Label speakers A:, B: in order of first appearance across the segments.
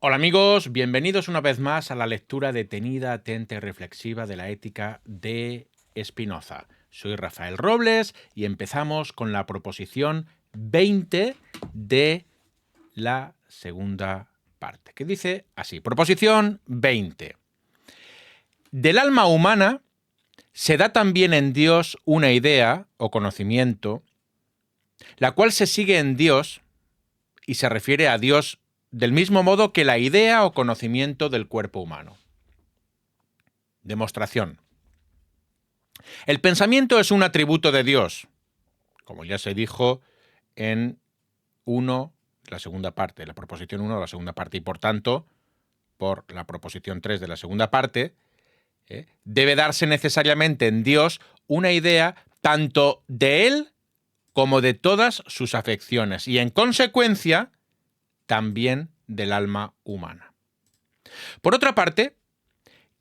A: Hola amigos, bienvenidos una vez más a la lectura detenida, atenta y reflexiva de la ética de Spinoza. Soy Rafael Robles y empezamos con la proposición 20 de la segunda parte, que dice así, proposición 20. Del alma humana se da también en Dios una idea o conocimiento, la cual se sigue en Dios y se refiere a Dios del mismo modo que la idea o conocimiento del cuerpo humano. Demostración. El pensamiento es un atributo de Dios, como ya se dijo en 1, la segunda parte, la proposición 1 de la segunda parte, y por tanto, por la proposición 3 de la segunda parte, debe darse necesariamente en Dios una idea tanto de Él como de todas sus afecciones y, en consecuencia, también del alma humana. Por otra parte,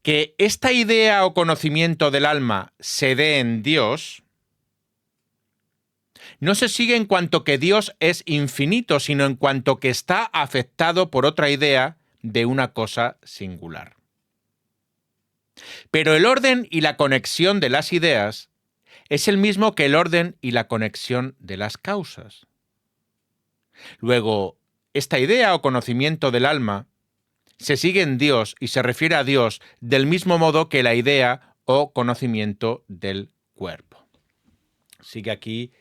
A: que esta idea o conocimiento del alma se dé en Dios no se sigue en cuanto que Dios es infinito, sino en cuanto que está afectado por otra idea de una cosa singular. Pero el orden y la conexión de las ideas es el mismo que el orden y la conexión de las causas. Luego, esta idea o conocimiento del alma se sigue en Dios y se refiere a Dios del mismo modo que la idea o conocimiento del cuerpo. Sigue aquí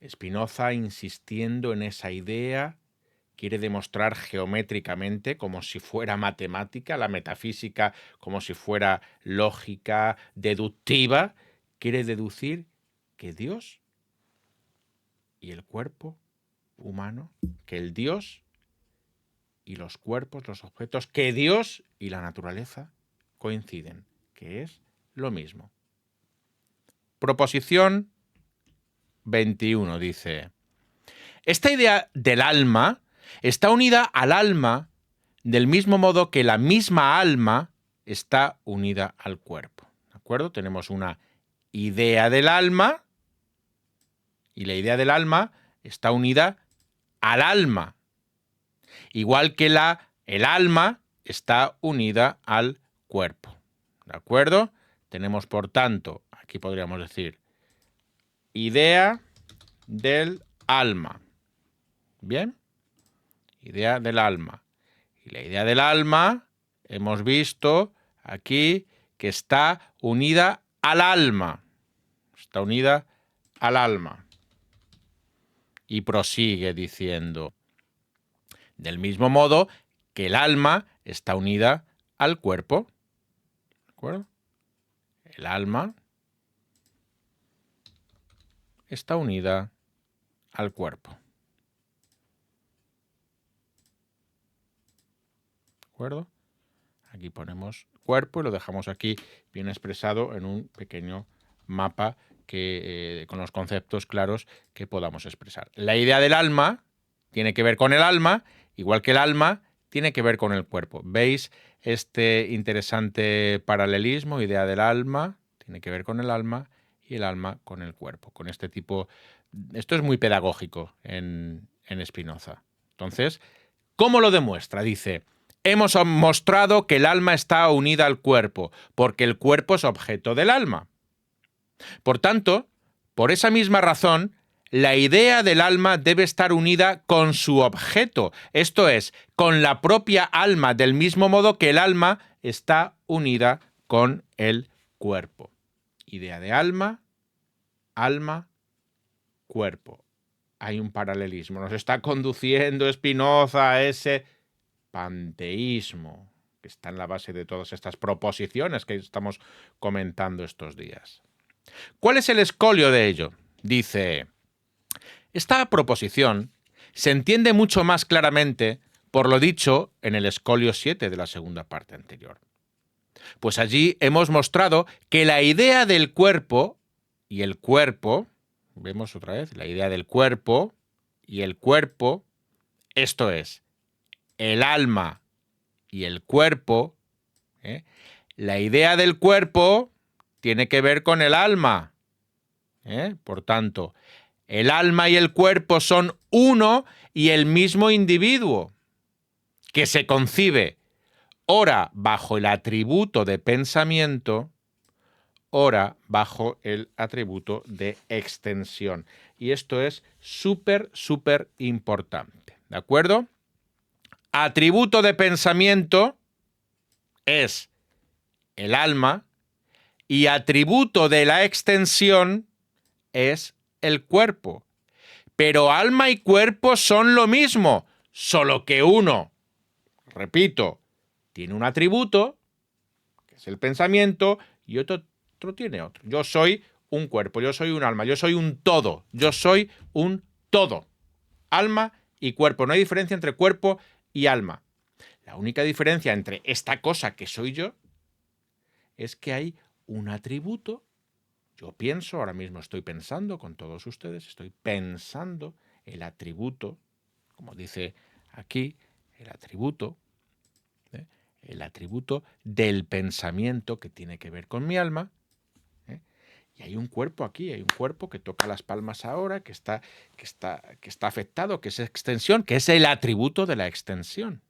A: Spinoza insistiendo en esa idea, quiere demostrar geométricamente, como si fuera matemática, la metafísica como si fuera lógica, deductiva, quiere deducir que Dios y el cuerpo humano, que el Dios y los cuerpos, los objetos, que Dios y la naturaleza coinciden, que es lo mismo. Proposición 21 dice: esta idea del alma está unida al alma del mismo modo que la misma alma está unida al cuerpo. ¿De acuerdo? Tenemos una idea del alma y la idea del alma está unida al alma, igual que el alma está unida al cuerpo. ¿De acuerdo? Tenemos, por tanto, aquí podríamos decir, idea del alma. ¿Bien? Idea del alma. Y la idea del alma, hemos visto aquí que está unida al alma. Está unida al alma. Y prosigue diciendo, del mismo modo que el alma está unida al cuerpo. ¿De acuerdo? El alma está unida al cuerpo. ¿De acuerdo? Aquí ponemos cuerpo y lo dejamos aquí bien expresado en un pequeño mapa que, con los conceptos claros que podamos expresar. La idea del alma tiene que ver con el alma, igual que el alma tiene que ver con el cuerpo. ¿Veis este interesante paralelismo? Idea del alma tiene que ver con el alma y el alma con el cuerpo. Con este tipo, esto es muy pedagógico en Spinoza. Entonces, ¿cómo lo demuestra? Dice: hemos mostrado que el alma está unida al cuerpo, porque el cuerpo es objeto del alma. Por tanto, por esa misma razón, la idea del alma debe estar unida con su objeto, esto es, con la propia alma, del mismo modo que el alma está unida con el cuerpo. Idea de alma, alma, cuerpo. Hay un paralelismo. Nos está conduciendo Spinoza a ese panteísmo que está en la base de todas estas proposiciones que estamos comentando estos días. ¿Cuál es el escolio de ello? Dice: esta proposición se entiende mucho más claramente por lo dicho en el escolio 7 de la segunda parte anterior. Pues allí hemos mostrado que la idea del cuerpo y el cuerpo, vemos otra vez, la idea del cuerpo y el cuerpo, esto es, el alma y el cuerpo, la idea del cuerpo tiene que ver con el alma. Por tanto, el alma y el cuerpo son uno y el mismo individuo. que se concibe ora bajo el atributo de pensamiento, ora bajo el atributo de extensión. Y esto es súper, súper importante. ¿De acuerdo? Atributo de pensamiento es el alma y atributo de la extensión es el cuerpo. Pero alma y cuerpo son lo mismo, solo que uno, repito, tiene un atributo, que es el pensamiento, y otro tiene otro. Yo soy un cuerpo, yo soy un alma, yo soy un todo, yo soy un todo. Alma y cuerpo. No hay diferencia entre cuerpo y alma. La única diferencia entre esta cosa que soy yo es que hay un atributo. Yo pienso, ahora mismo estoy pensando con todos ustedes, estoy pensando el atributo, como dice aquí, el atributo del pensamiento que tiene que ver con mi alma. Y hay un cuerpo aquí, hay un cuerpo que toca las palmas ahora, que está afectado, que es extensión, que es el atributo de la extensión.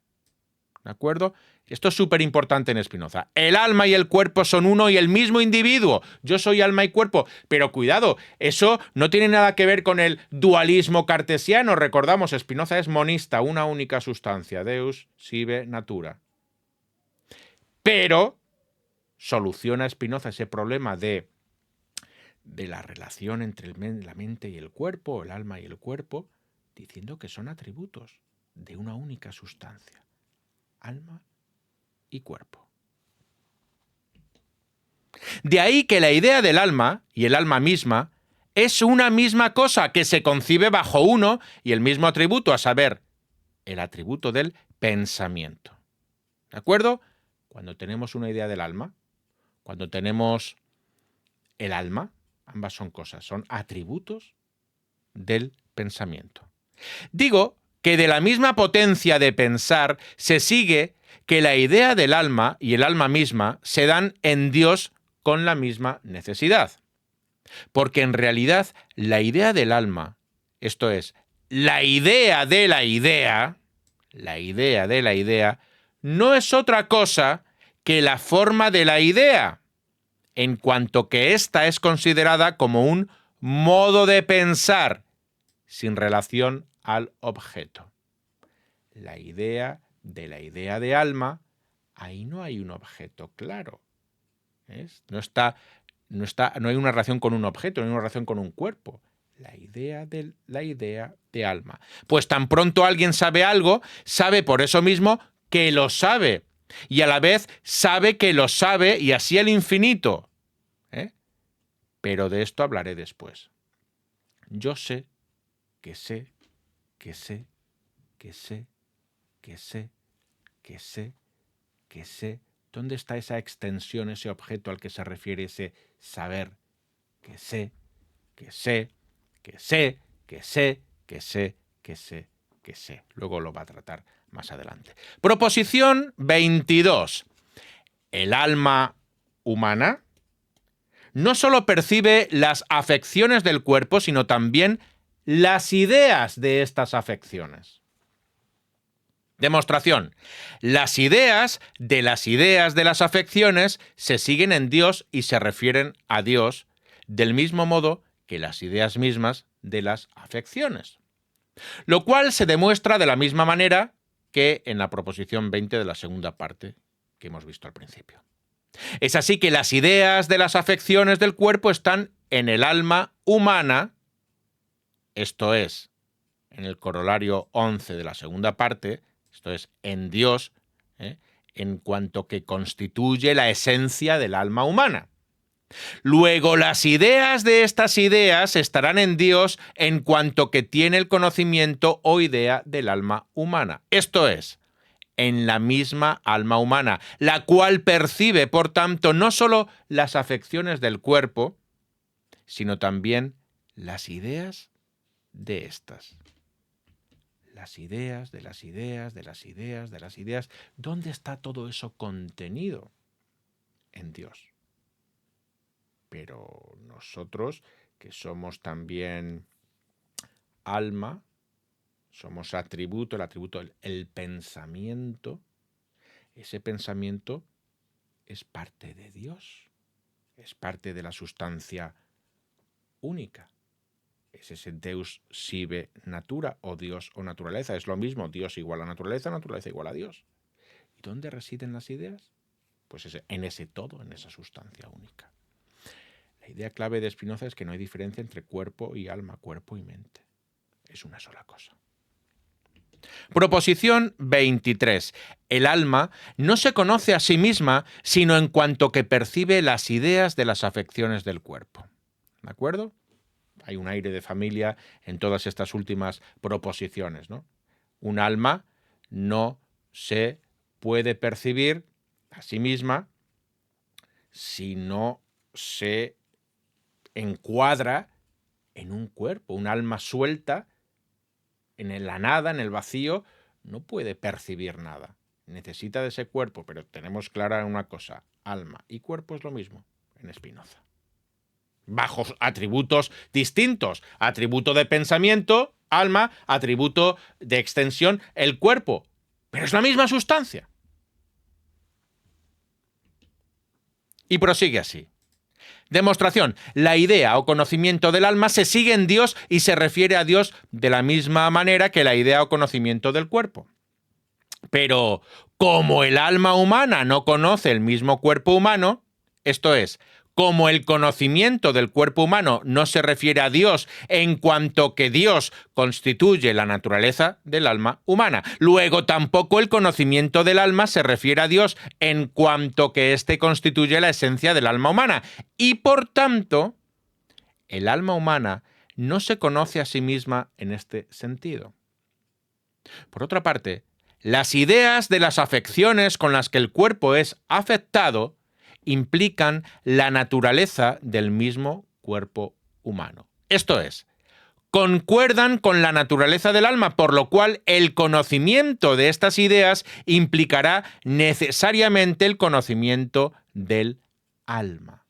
A: ¿De acuerdo? Esto es súper importante en Spinoza. El alma y el cuerpo son uno y el mismo individuo. Yo soy alma y cuerpo. Pero cuidado, eso no tiene nada que ver con el dualismo cartesiano. Recordamos, Spinoza es monista, una única sustancia. Deus sive natura. Pero soluciona Spinoza ese problema de la relación entre la mente y el cuerpo, el alma y el cuerpo, diciendo que son atributos de una única sustancia. Alma y cuerpo. De ahí que la idea del alma y el alma misma es una misma cosa que se concibe bajo uno y el mismo atributo, a saber, el atributo del pensamiento. ¿De acuerdo? Cuando tenemos una idea del alma, cuando tenemos el alma, ambas son cosas, son atributos del pensamiento. Digo que de la misma potencia de pensar se sigue que la idea del alma y el alma misma se dan en Dios con la misma necesidad. Porque en realidad la idea del alma, esto es, la idea de la idea, no es otra cosa que la forma de la idea, en cuanto que ésta es considerada como un modo de pensar sin relación al objeto. La idea de alma, ahí no hay un objeto claro. ¿Ves? No hay una relación con un objeto, no hay una relación con un cuerpo. La idea de alma. Pues tan pronto alguien sabe algo, sabe por eso mismo que lo sabe. Y a la vez sabe que lo sabe y así al infinito. Pero de esto hablaré después. Yo sé que sé, que sé, que sé, que sé, que sé, que sé. ¿Dónde está esa extensión, ese objeto al que se refiere ese saber? Que sé, que sé, que sé, que sé, que sé, que sé, que sé. Luego lo va a tratar más adelante. Proposición 22. El alma humana no solo percibe las afecciones del cuerpo, sino también las ideas de estas afecciones. Demostración. Las ideas de las afecciones se siguen en Dios y se refieren a Dios del mismo modo que las ideas mismas de las afecciones. Lo cual se demuestra de la misma manera que en la proposición 20 de la segunda parte que hemos visto al principio. Es así que las ideas de las afecciones del cuerpo están en el alma humana, esto es, en el corolario 11 de la segunda parte, esto es, en Dios, en cuanto que constituye la esencia del alma humana. Luego, las ideas de estas ideas estarán en Dios en cuanto que tiene el conocimiento o idea del alma humana. Esto es, en la misma alma humana, la cual percibe, por tanto, no solo las afecciones del cuerpo, sino también las ideas de estas. Las ideas, de las ideas, de las ideas, de las ideas. ¿Dónde está todo eso contenido? En Dios. Pero nosotros, que somos también alma, Somos atributo, el atributo, el pensamiento. Ese pensamiento es parte de Dios, es parte de la sustancia única. Es ese Deus sive natura, o Dios o naturaleza. Es lo mismo, Dios igual a naturaleza, naturaleza igual a Dios. ¿Y dónde residen las ideas? Pues en ese todo, en esa sustancia única. La idea clave de Spinoza es que no hay diferencia entre cuerpo y alma, cuerpo y mente. Es una sola cosa. Proposición 23. El alma no se conoce a sí misma, sino en cuanto que percibe las ideas de las afecciones del cuerpo. ¿De acuerdo? Hay un aire de familia en todas estas últimas proposiciones, ¿no? Un alma no se puede percibir a sí misma si no se encuadra en un cuerpo. Un alma suelta en la nada, en el vacío, no puede percibir nada. Necesita de ese cuerpo, pero tenemos clara una cosa: alma y cuerpo es lo mismo en Spinoza. Bajo atributos distintos. Atributo de pensamiento, alma; atributo de extensión, el cuerpo. Pero es la misma sustancia. Y prosigue así. Demostración. La idea o conocimiento del alma se sigue en Dios y se refiere a Dios de la misma manera que la idea o conocimiento del cuerpo. Pero como el alma humana no conoce el mismo cuerpo humano, esto es, como el conocimiento del cuerpo humano no se refiere a Dios en cuanto que Dios constituye la naturaleza del alma humana, luego tampoco el conocimiento del alma se refiere a Dios en cuanto que éste constituye la esencia del alma humana. Y por tanto, el alma humana no se conoce a sí misma en este sentido. Por otra parte, las ideas de las afecciones con las que el cuerpo es afectado implican la naturaleza del mismo cuerpo humano. Esto es, concuerdan con la naturaleza del alma, por lo cual el conocimiento de estas ideas implicará necesariamente el conocimiento del alma.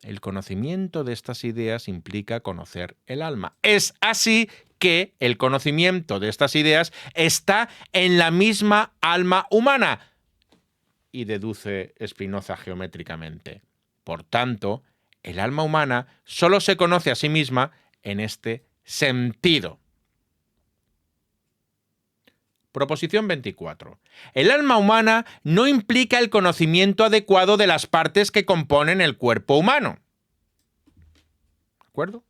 A: El conocimiento de estas ideas implica conocer el alma. Es así que el conocimiento de estas ideas está en la misma alma humana. Y deduce Spinoza geométricamente. Por tanto, el alma humana solo se conoce a sí misma en este sentido. Proposición 24. El alma humana no implica el conocimiento adecuado de las partes que componen el cuerpo humano. ¿De acuerdo?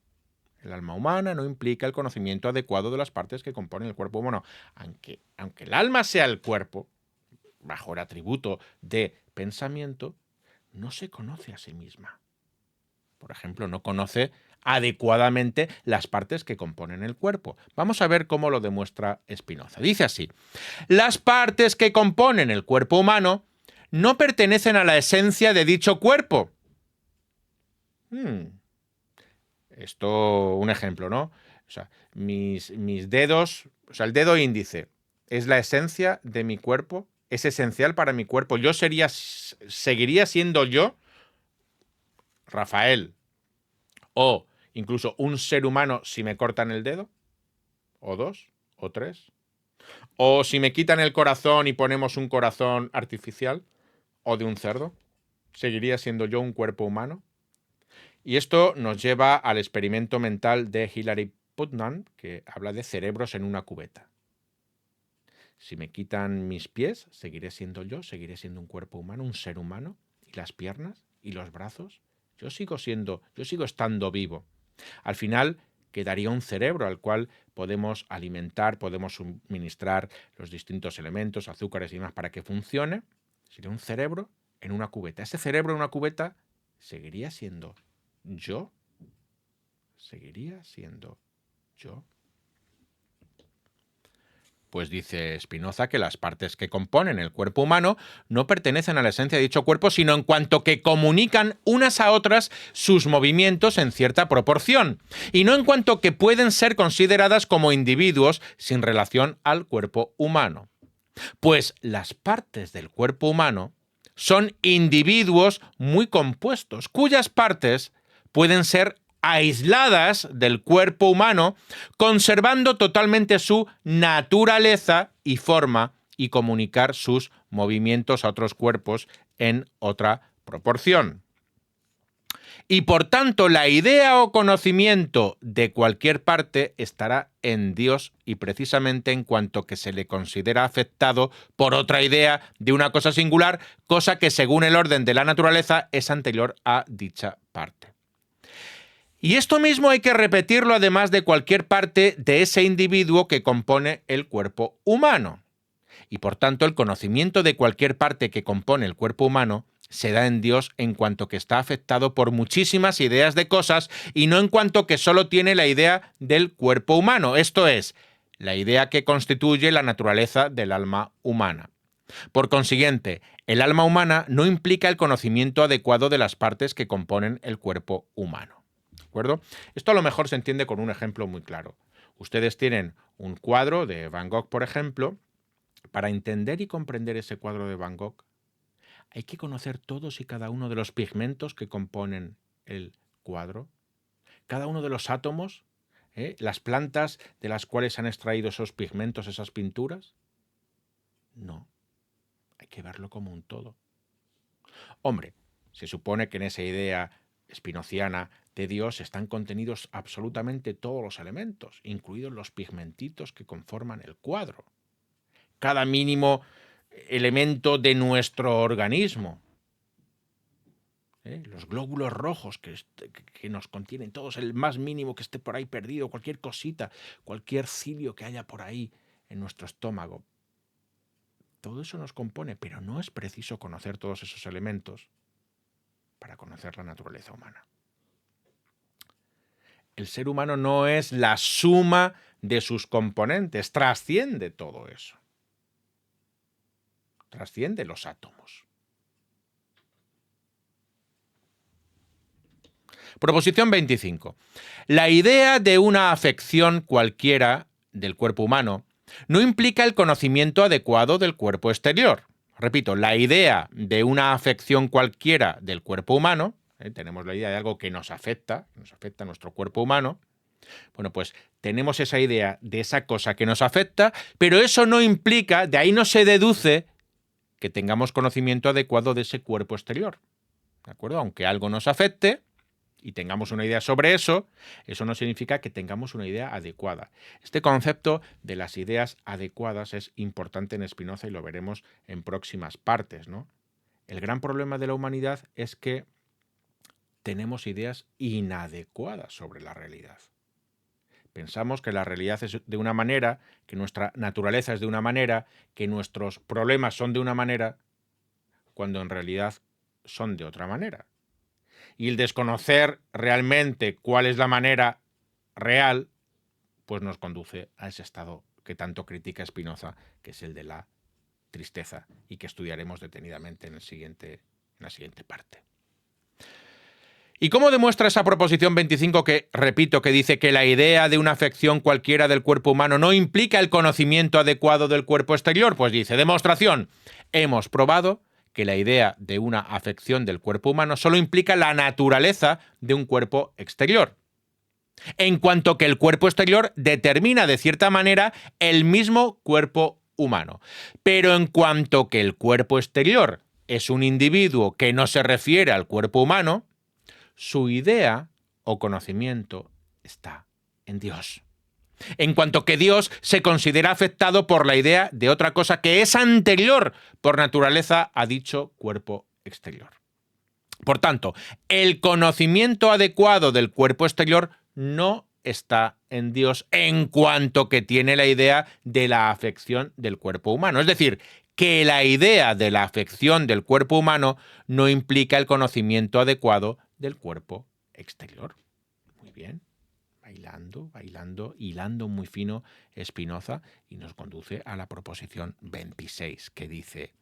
A: El alma humana no implica el conocimiento adecuado de las partes que componen el cuerpo humano. Aunque el alma sea el cuerpo, bajo el atributo de pensamiento, no se conoce a sí misma. Por ejemplo, no conoce adecuadamente las partes que componen el cuerpo. Vamos a ver cómo lo demuestra Spinoza. Dice así: las partes que componen el cuerpo humano no pertenecen a la esencia de dicho cuerpo. Esto, un ejemplo, ¿no? O sea, mis dedos, o sea, el dedo índice es la esencia de mi cuerpo, es esencial para mi cuerpo. Yo seguiría siendo yo, Rafael, o incluso un ser humano si me cortan el dedo, o dos, o tres, o si me quitan el corazón y ponemos un corazón artificial, o de un cerdo, seguiría siendo yo un cuerpo humano. Y esto nos lleva al experimento mental de Hilary Putnam, que habla de cerebros en una cubeta. Si me quitan mis pies, seguiré siendo yo, seguiré siendo un cuerpo humano, un ser humano, y las piernas y los brazos. Yo sigo estando vivo. Al final quedaría un cerebro al cual podemos alimentar, podemos suministrar los distintos elementos, azúcares y demás para que funcione. Sería un cerebro en una cubeta. Ese cerebro en una cubeta seguiría siendo yo. ¿Seguiría siendo yo? Pues dice Spinoza que las partes que componen el cuerpo humano no pertenecen a la esencia de dicho cuerpo, sino en cuanto que comunican unas a otras sus movimientos en cierta proporción, y no en cuanto que pueden ser consideradas como individuos sin relación al cuerpo humano. Pues las partes del cuerpo humano son individuos muy compuestos, cuyas partes pueden ser aisladas del cuerpo humano, conservando totalmente su naturaleza y forma y comunicar sus movimientos a otros cuerpos en otra proporción. Y por tanto, la idea o conocimiento de cualquier parte estará en Dios y precisamente en cuanto que se le considera afectado por otra idea de una cosa singular, cosa que según el orden de la naturaleza es anterior a dicha parte. Y esto mismo hay que repetirlo además de cualquier parte de ese individuo que compone el cuerpo humano. Y por tanto, el conocimiento de cualquier parte que compone el cuerpo humano se da en Dios en cuanto que está afectado por muchísimas ideas de cosas y no en cuanto que solo tiene la idea del cuerpo humano, esto es, la idea que constituye la naturaleza del alma humana. Por consiguiente, el alma humana no implica el conocimiento adecuado de las partes que componen el cuerpo humano. ¿De acuerdo? Esto a lo mejor se entiende con un ejemplo muy claro. Ustedes tienen un cuadro de Van Gogh, por ejemplo. Para entender y comprender ese cuadro de Van Gogh, hay que conocer todos y cada uno de los pigmentos que componen el cuadro, cada uno de los átomos, las plantas de las cuales se han extraído esos pigmentos, esas pinturas. No, hay que verlo como un todo. Hombre, se supone que en esa idea spinoziana de Dios están contenidos absolutamente todos los elementos, incluidos los pigmentitos que conforman el cuadro. Cada mínimo elemento de nuestro organismo. Los glóbulos rojos que nos contienen todos, el más mínimo que esté por ahí perdido, cualquier cosita, cualquier cilio que haya por ahí en nuestro estómago. Todo eso nos compone, pero no es preciso conocer todos esos elementos para conocer la naturaleza humana. El ser humano no es la suma de sus componentes, trasciende todo eso. Trasciende los átomos. Proposición 25. La idea de una afección cualquiera del cuerpo humano no implica el conocimiento adecuado del cuerpo exterior. Repito, la idea de una afección cualquiera del cuerpo humano, tenemos la idea de algo que nos afecta a nuestro cuerpo humano. Bueno, pues tenemos esa idea de esa cosa que nos afecta, pero eso no implica, de ahí no se deduce que tengamos conocimiento adecuado de ese cuerpo exterior. ¿De acuerdo? Aunque algo nos afecte y tengamos una idea sobre eso, eso no significa que tengamos una idea adecuada. Este concepto de las ideas adecuadas es importante en Spinoza y lo veremos en próximas partes, ¿no? El gran problema de la humanidad es que tenemos ideas inadecuadas sobre la realidad. Pensamos que la realidad es de una manera, que nuestra naturaleza es de una manera, que nuestros problemas son de una manera, cuando en realidad son de otra manera. Y el desconocer realmente cuál es la manera real, pues nos conduce a ese estado que tanto critica Spinoza, que es el de la tristeza, y que estudiaremos detenidamente en la siguiente parte. ¿Y cómo demuestra esa proposición 25 que, repito, que dice que la idea de una afección cualquiera del cuerpo humano no implica el conocimiento adecuado del cuerpo exterior? Pues dice, demostración. Hemos probado que la idea de una afección del cuerpo humano solo implica la naturaleza de un cuerpo exterior, en cuanto que el cuerpo exterior determina de cierta manera el mismo cuerpo humano. Pero en cuanto que el cuerpo exterior es un individuo que no se refiere al cuerpo humano, su idea o conocimiento está en Dios. En cuanto que Dios se considera afectado por la idea de otra cosa que es anterior por naturaleza a dicho cuerpo exterior. Por tanto, el conocimiento adecuado del cuerpo exterior no está en Dios en cuanto que tiene la idea de la afección del cuerpo humano. Es decir, que la idea de la afección del cuerpo humano no implica el conocimiento adecuado del cuerpo exterior. Muy bien. Bailando, hilando muy fino Spinoza y nos conduce a la proposición 26, que dice: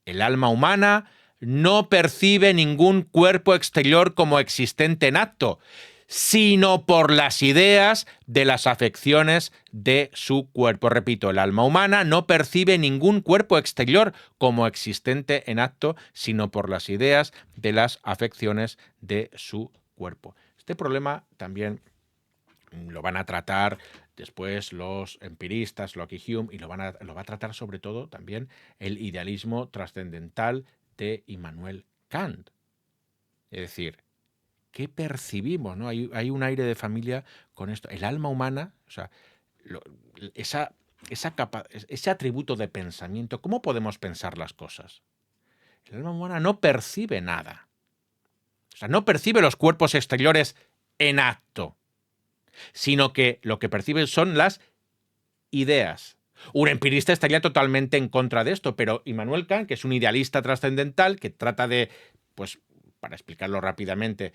A: el alma humana no percibe ningún cuerpo exterior como existente en acto, sino por las ideas de las afecciones de su cuerpo. Repito, el alma humana no percibe ningún cuerpo exterior como existente en acto, sino por las ideas de las afecciones de su cuerpo. Este problema también lo van a tratar después los empiristas, Locke y Hume, y lo va a tratar sobre todo también el idealismo trascendental de Immanuel Kant. Es decir, ¿qué percibimos? ¿No? Hay un aire de familia con esto. El alma humana, o sea, ese atributo de pensamiento, ¿cómo podemos pensar las cosas? El alma humana no percibe nada. O sea, no percibe los cuerpos exteriores en acto, sino que lo que percibe son las ideas. Un empirista estaría totalmente en contra de esto, pero Immanuel Kant, que es un idealista trascendental, que trata de, pues, para explicarlo rápidamente,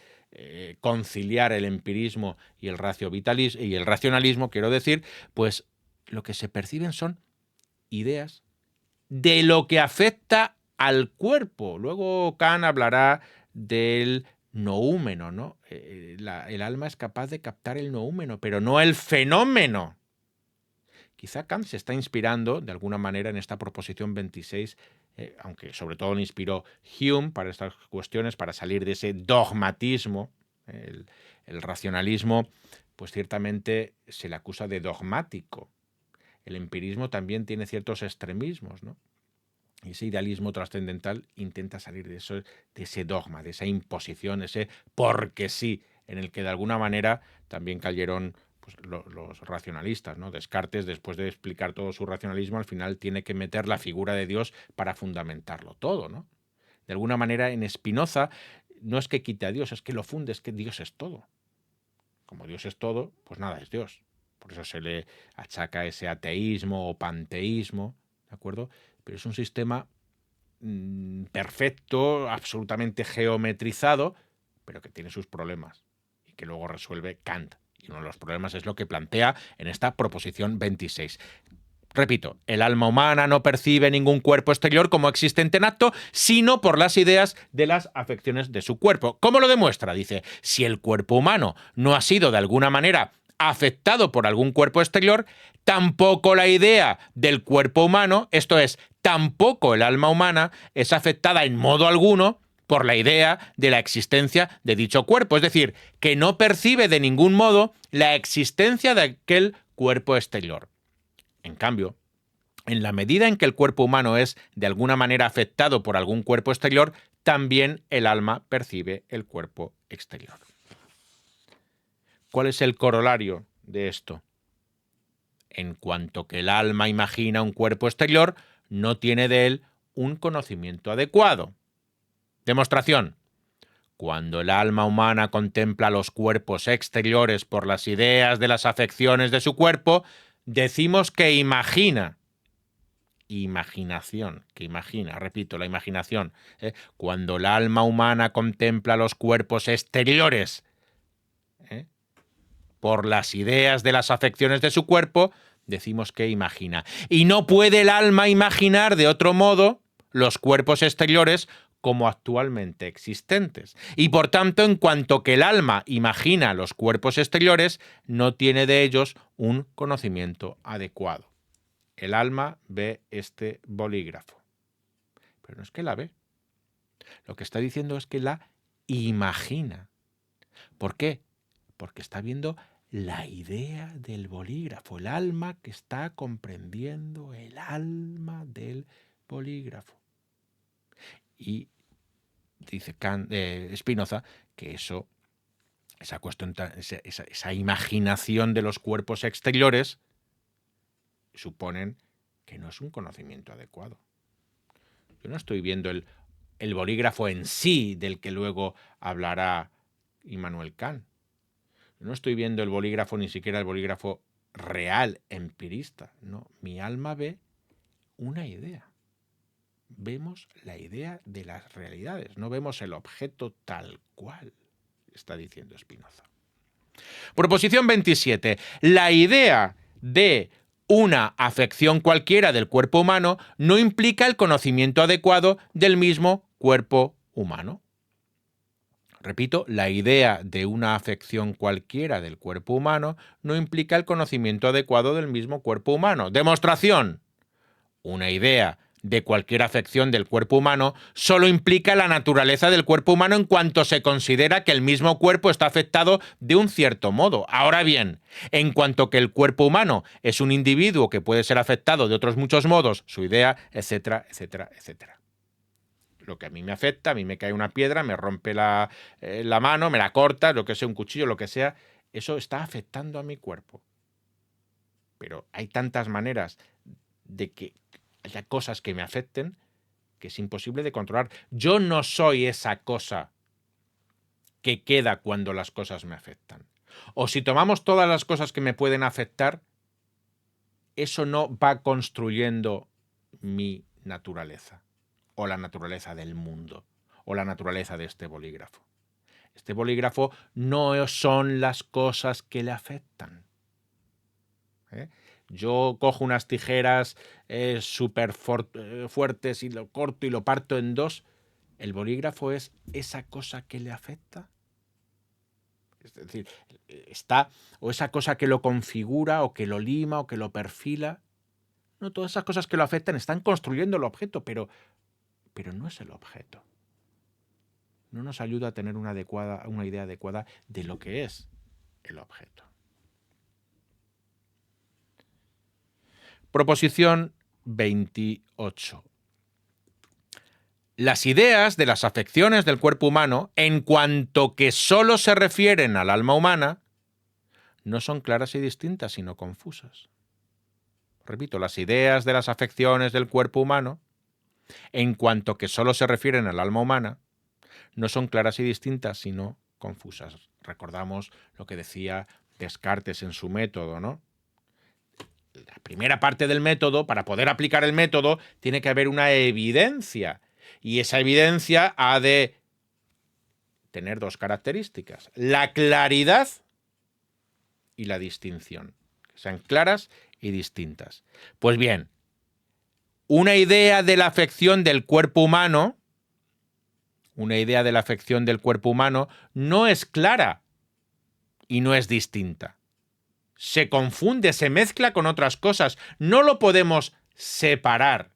A: conciliar el empirismo y el racionalismo, quiero decir, pues lo que se perciben son ideas de lo que afecta al cuerpo. Luego Kant hablará del noúmeno, ¿no? El alma es capaz de captar el noúmeno, pero no el fenómeno. Quizá Kant se está inspirando de alguna manera en esta proposición 26, aunque sobre todo le inspiró Hume para estas cuestiones, para salir de ese dogmatismo. El racionalismo, pues ciertamente se le acusa de dogmático. El empirismo también tiene ciertos extremismos, ¿no? Y ese idealismo trascendental intenta salir de ese dogma, de esa imposición, ese porque sí, en el que de alguna manera también cayeron pues, los racionalistas, ¿no? Descartes, después de explicar todo su racionalismo, al final tiene que meter la figura de Dios para fundamentarlo todo, ¿no? De alguna manera, en Spinoza no es que quite a Dios, es que lo funde, es que Dios es todo. Como Dios es todo, pues nada es Dios. Por eso se le achaca ese ateísmo o panteísmo, ¿de acuerdo? Pero es un sistema perfecto, absolutamente geometrizado, pero que tiene sus problemas y que luego resuelve Kant. Y uno de los problemas es lo que plantea en esta proposición 26. Repito, el alma humana no percibe ningún cuerpo exterior como existente en acto, sino por las ideas de las afecciones de su cuerpo. ¿Cómo lo demuestra? Dice, si el cuerpo humano no ha sido de alguna manera afectado por algún cuerpo exterior, tampoco la idea del cuerpo humano, esto es, tampoco el alma humana, es afectada en modo alguno por la idea de la existencia de dicho cuerpo. Es decir, que no percibe de ningún modo la existencia de aquel cuerpo exterior. En cambio, en la medida en que el cuerpo humano es de alguna manera afectado por algún cuerpo exterior, también el alma percibe el cuerpo exterior. ¿Cuál es el corolario de esto? En cuanto que el alma imagina un cuerpo exterior, no tiene de él un conocimiento adecuado. Demostración. Cuando el alma humana contempla los cuerpos exteriores por las ideas de las afecciones de su cuerpo, decimos que imagina. Imaginación, que imagina, repito, la imaginación. Cuando el alma humana contempla los cuerpos exteriores por las ideas de las afecciones de su cuerpo, decimos que imagina. Y no puede el alma imaginar de otro modo los cuerpos exteriores como actualmente existentes. Y por tanto, en cuanto que el alma imagina los cuerpos exteriores, no tiene de ellos un conocimiento adecuado. El alma ve este bolígrafo. Pero no es que la ve. Lo que está diciendo es que la imagina. ¿Por qué? Porque está viendo la idea del bolígrafo, el alma que está comprendiendo el alma del bolígrafo. Y dice Spinoza que esa cuestión, esa imaginación de los cuerpos exteriores suponen que no es un conocimiento adecuado. Yo no estoy viendo el bolígrafo en sí del que luego hablará Immanuel Kant. Yo no estoy viendo el bolígrafo, ni siquiera el bolígrafo real, empirista. No, mi alma ve una idea. Vemos la idea de las realidades, no vemos el objeto tal cual, está diciendo Spinoza. Proposición 27. La idea de una afección cualquiera del cuerpo humano no implica el conocimiento adecuado del mismo cuerpo humano. Repito, la idea de una afección cualquiera del cuerpo humano no implica el conocimiento adecuado del mismo cuerpo humano. Demostración. Una idea de cualquier afección del cuerpo humano solo implica la naturaleza del cuerpo humano en cuanto se considera que el mismo cuerpo está afectado de un cierto modo. Ahora bien, en cuanto que el cuerpo humano es un individuo que puede ser afectado de otros muchos modos, su idea, etcétera, etcétera, etcétera. Lo que a mí me afecta, a mí me cae una piedra, me rompe la mano, me la corta, lo que sea, un cuchillo, lo que sea, eso está afectando a mi cuerpo. Pero hay tantas maneras de que haya cosas que me afecten que es imposible de controlar. Yo no soy esa cosa que queda cuando las cosas me afectan. O si tomamos todas las cosas que me pueden afectar, eso no va construyendo mi naturaleza, o la naturaleza del mundo, o la naturaleza de este bolígrafo. Este bolígrafo no son las cosas que le afectan. Yo cojo unas tijeras súper fuertes y lo corto y lo parto en dos. ¿El bolígrafo es esa cosa que le afecta? Es decir, o esa cosa que lo configura, o que lo lima, o que lo perfila. No, todas esas cosas que lo afectan están construyendo el objeto, pero no es el objeto. No nos ayuda a tener una idea adecuada de lo que es el objeto. Proposición 28. Las ideas de las afecciones del cuerpo humano, en cuanto que solo se refieren al alma humana, no son claras y distintas, sino confusas. Repito, las ideas de las afecciones del cuerpo humano, en cuanto que solo se refieren al alma humana, no son claras y distintas, sino confusas. Recordamos lo que decía Descartes en su método, ¿no? La primera parte del método, para poder aplicar el método, tiene que haber una evidencia. Y esa evidencia ha de tener dos características: la claridad y la distinción. Que sean claras y distintas. Pues bien, una idea de la afección del cuerpo humano, no es clara y no es distinta. Se confunde, se mezcla con otras cosas. No lo podemos separar.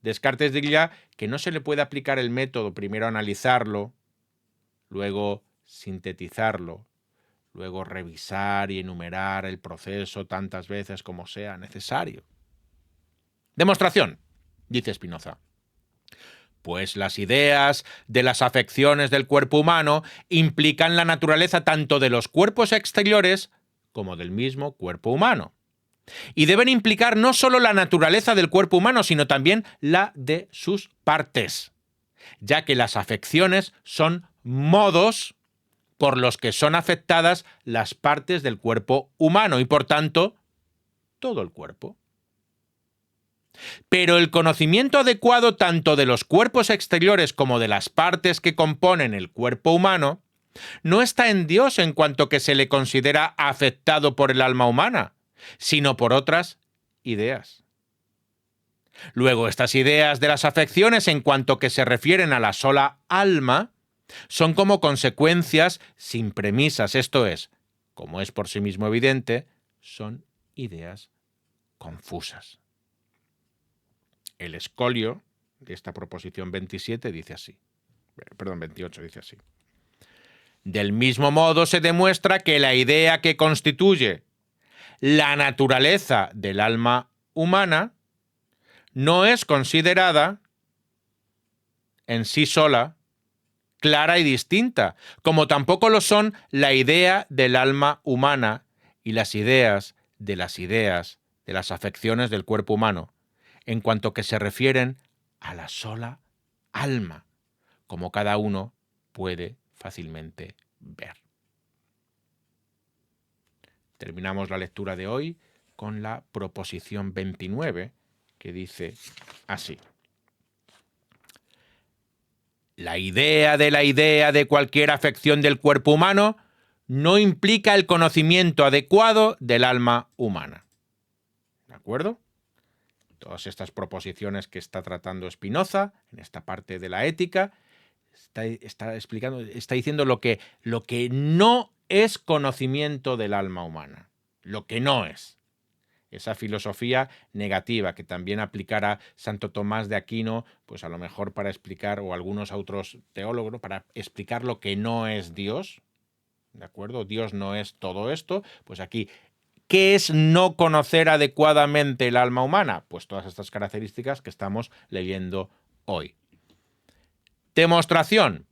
A: Descartes diría que no se le puede aplicar el método, primero analizarlo, luego sintetizarlo, luego revisar y enumerar el proceso tantas veces como sea necesario. Demostración, dice Spinoza. Pues las ideas de las afecciones del cuerpo humano implican la naturaleza tanto de los cuerpos exteriores como del mismo cuerpo humano. Y deben implicar no solo la naturaleza del cuerpo humano, sino también la de sus partes, ya que las afecciones son modos por los que son afectadas las partes del cuerpo humano y, por tanto, todo el cuerpo. Pero el conocimiento adecuado tanto de los cuerpos exteriores como de las partes que componen el cuerpo humano no está en Dios en cuanto que se le considera afectado por el alma humana, sino por otras ideas. Luego, estas ideas de las afecciones, en cuanto que se refieren a la sola alma, son como consecuencias sin premisas, esto es, como es por sí mismo evidente, son ideas confusas. El escolio de esta proposición 28 dice así. Del mismo modo se demuestra que la idea que constituye la naturaleza del alma humana no es considerada en sí sola clara y distinta, como tampoco lo son la idea del alma humana y las ideas de las afecciones del cuerpo humano, en cuanto que se refieren a la sola alma, como cada uno puede fácilmente ver. Terminamos la lectura de hoy con la proposición 29, que dice así. La idea de cualquier afección del cuerpo humano no implica el conocimiento adecuado del alma humana. ¿De acuerdo? Todas estas proposiciones que está tratando Spinoza en esta parte de la ética está diciendo lo que no es conocimiento del alma humana. Lo que no es. esa filosofía negativa que también aplicara Santo Tomás de Aquino, pues a lo mejor para explicar, o algunos otros teólogos, ¿no?, para explicar lo que no es Dios, ¿de acuerdo? Dios no es todo esto, pues aquí, ¿qué es no conocer adecuadamente el alma humana? Pues todas estas características que estamos leyendo hoy. Demostración.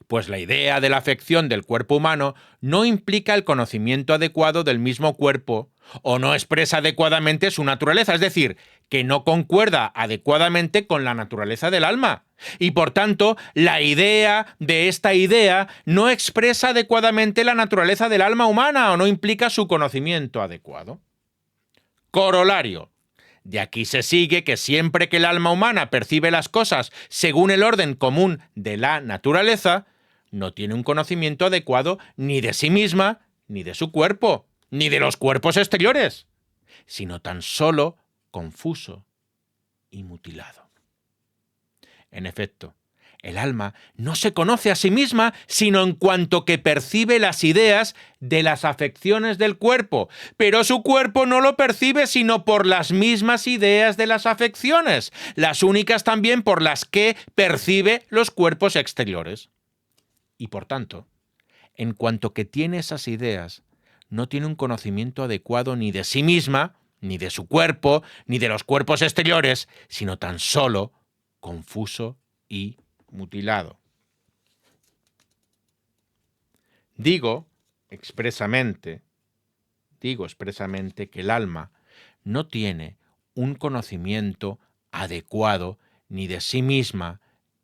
A: Pues la idea de la afección del cuerpo humano no implica el conocimiento adecuado del mismo cuerpo o no expresa adecuadamente su naturaleza, es decir, que no concuerda adecuadamente con la naturaleza del alma. Y por tanto, la idea de esta idea no expresa adecuadamente la naturaleza del alma humana o no implica su conocimiento adecuado. Corolario. De aquí se sigue que siempre que el alma humana percibe las cosas según el orden común de la naturaleza, no tiene un conocimiento adecuado ni de sí misma, ni de su cuerpo, ni de los cuerpos exteriores, sino tan solo confuso y mutilado. En efecto, el alma no se conoce a sí misma sino en cuanto que percibe las ideas de las afecciones del cuerpo, pero su cuerpo no lo percibe sino por las mismas ideas de las afecciones, las únicas también por las que percibe los cuerpos exteriores. Y por tanto, en cuanto que tiene esas ideas, no tiene un conocimiento adecuado ni de sí misma, ni de su cuerpo, ni de los cuerpos exteriores, sino tan solo confuso y mutilado. Digo expresamente que el alma no tiene un conocimiento adecuado ni de sí misma,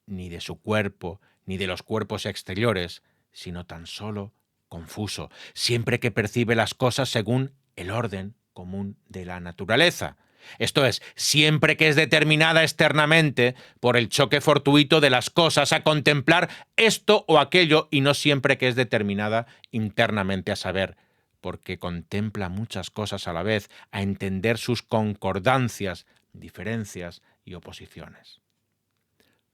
A: ni de su cuerpo, ni de los cuerpos exteriores, sino tan solo confuso, siempre que percibe las cosas según el orden común de la naturaleza. Esto es, siempre que es determinada externamente por el choque fortuito de las cosas a contemplar esto o aquello, y no siempre que es determinada internamente, a saber, porque contempla muchas cosas a la vez, a entender sus concordancias, diferencias y oposiciones.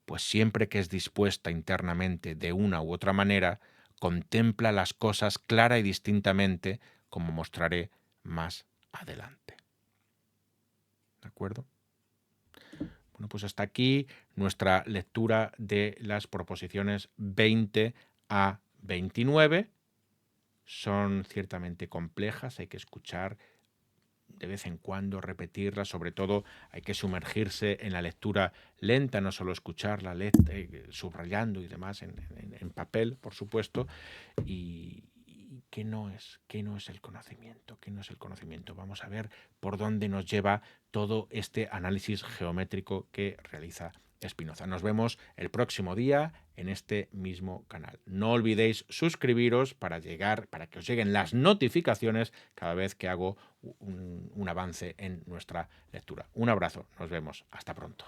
A: Pues siempre que es dispuesta internamente de una u otra manera, contempla las cosas clara y distintamente, como mostraré más adelante. ¿De acuerdo? Bueno, pues hasta aquí nuestra lectura de las proposiciones 20 a 29. Son ciertamente complejas, hay que escuchar de vez en cuando, repetirlas, sobre todo hay que sumergirse en la lectura lenta, no solo escucharla, subrayando y demás en papel, por supuesto. Y ¿qué no es el conocimiento? ¿Qué no es el conocimiento? Vamos a ver por dónde nos lleva todo este análisis geométrico que realiza Spinoza. Nos vemos el próximo día en este mismo canal. No olvidéis suscribiros para que os lleguen las notificaciones cada vez que hago un avance en nuestra lectura. Un abrazo, nos vemos, hasta pronto.